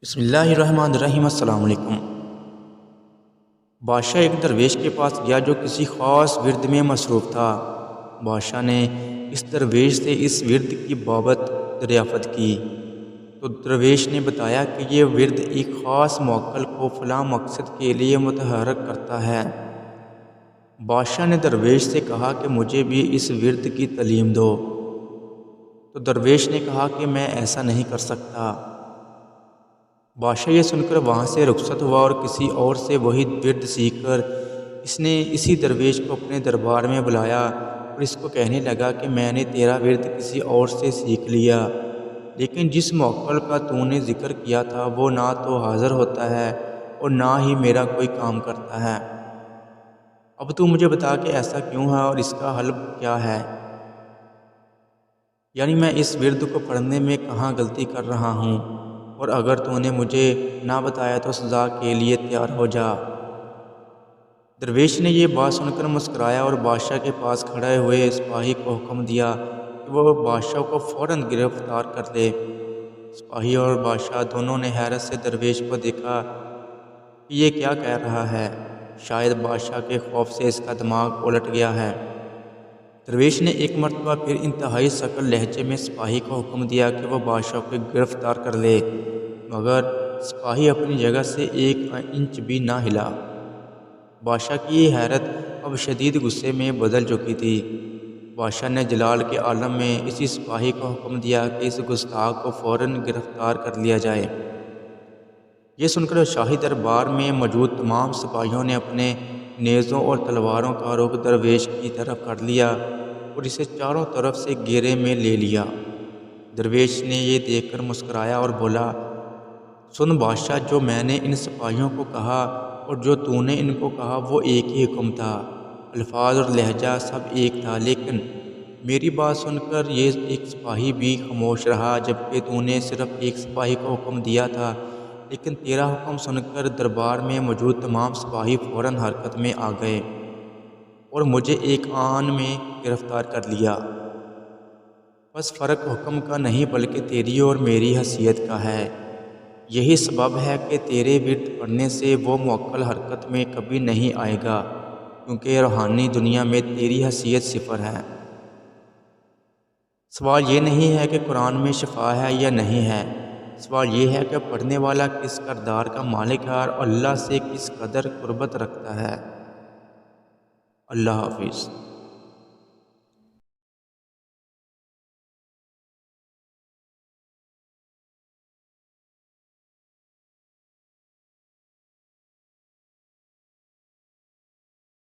بسم اللہ الرحمن الرحیم۔ السلام علیکم۔ بادشاہ ایک درویش کے پاس گیا جو کسی خاص ورد میں مصروف تھا۔ بادشاہ نے اس درویش سے اس ورد کی بابت دریافت کی تو درویش نے بتایا کہ یہ ورد ایک خاص موکل کو فلاں مقصد کے لیے متحرک کرتا ہے۔ بادشاہ نے درویش سے کہا کہ مجھے بھی اس ورد کی تعلیم دو، تو درویش نے کہا کہ میں ایسا نہیں کر سکتا۔ بادشاہ یہ سن کر وہاں سے رخصت ہوا اور کسی اور سے وہی ورد سیکھ کر اس نے اسی درویش کو اپنے دربار میں بلایا اور اس کو کہنے لگا کہ میں نے تیرا ورد کسی اور سے سیکھ لیا، لیکن جس موکل کا تو نے ذکر کیا تھا وہ نہ تو حاضر ہوتا ہے اور نہ ہی میرا کوئی کام کرتا ہے۔ اب تو مجھے بتا کہ ایسا کیوں ہے اور اس کا حل کیا ہے، یعنی میں اس ورد کو پڑھنے میں کہاں غلطی کر رہا ہوں، اور اگر تو نے مجھے نہ بتایا تو سزا کے لیے تیار ہو جا۔ درویش نے یہ بات سن کر مسکرایا اور بادشاہ کے پاس کھڑے ہوئے سپاہی کو حکم دیا کہ وہ بادشاہ کو فوراً گرفتار کر لے۔ سپاہی اور بادشاہ دونوں نے حیرت سے درویش کو دیکھا کہ یہ کیا کہہ رہا ہے، شاید بادشاہ کے خوف سے اس کا دماغ الٹ گیا ہے۔ درویش نے ایک مرتبہ پھر انتہائی ثقل لہجے میں سپاہی کو حکم دیا کہ وہ بادشاہ کو گرفتار کر لے، مگر سپاہی اپنی جگہ سے ایک انچ بھی نہ ہلا۔ بادشاہ کی یہ حیرت اب شدید غصے میں بدل چکی تھی۔ بادشاہ نے جلال کے عالم میں اسی سپاہی کو حکم دیا کہ اس گستاخ کو فوراً گرفتار کر لیا جائے۔ یہ سن کر شاہی دربار میں موجود تمام سپاہیوں نے اپنے نیزوں اور تلواروں کا رخ درویش کی طرف کر لیا اور اسے چاروں طرف سے گھیرے میں لے لیا۔ درویش نے یہ دیکھ کر مسکرایا اور بولا، سن بادشاہ، جو میں نے ان سپاہیوں کو کہا اور جو تو نے ان کو کہا وہ ایک ہی حکم تھا، الفاظ اور لہجہ سب ایک تھا، لیکن میری بات سن کر یہ ایک سپاہی بھی خاموش رہا، جبکہ تو نے صرف ایک سپاہی کو حکم دیا تھا، لیکن تیرا حکم سن کر دربار میں موجود تمام سپاہی فوراً حرکت میں آ گئے اور مجھے ایک آن میں گرفتار کر لیا۔ بس فرق حکم کا نہیں بلکہ تیری اور میری حیثیت کا ہے۔ یہی سبب ہے کہ تیرے ورد پڑھنے سے وہ موکل حرکت میں کبھی نہیں آئے گا، کیونکہ روحانی دنیا میں تیری حیثیت صفر ہے۔ سوال یہ نہیں ہے کہ قرآن میں شفا ہے یا نہیں ہے، سوال یہ ہے کہ پڑھنے والا کس کردار کا مالک ہے اور اللہ سے کس قدر قربت رکھتا ہے۔ اللہ حافظ۔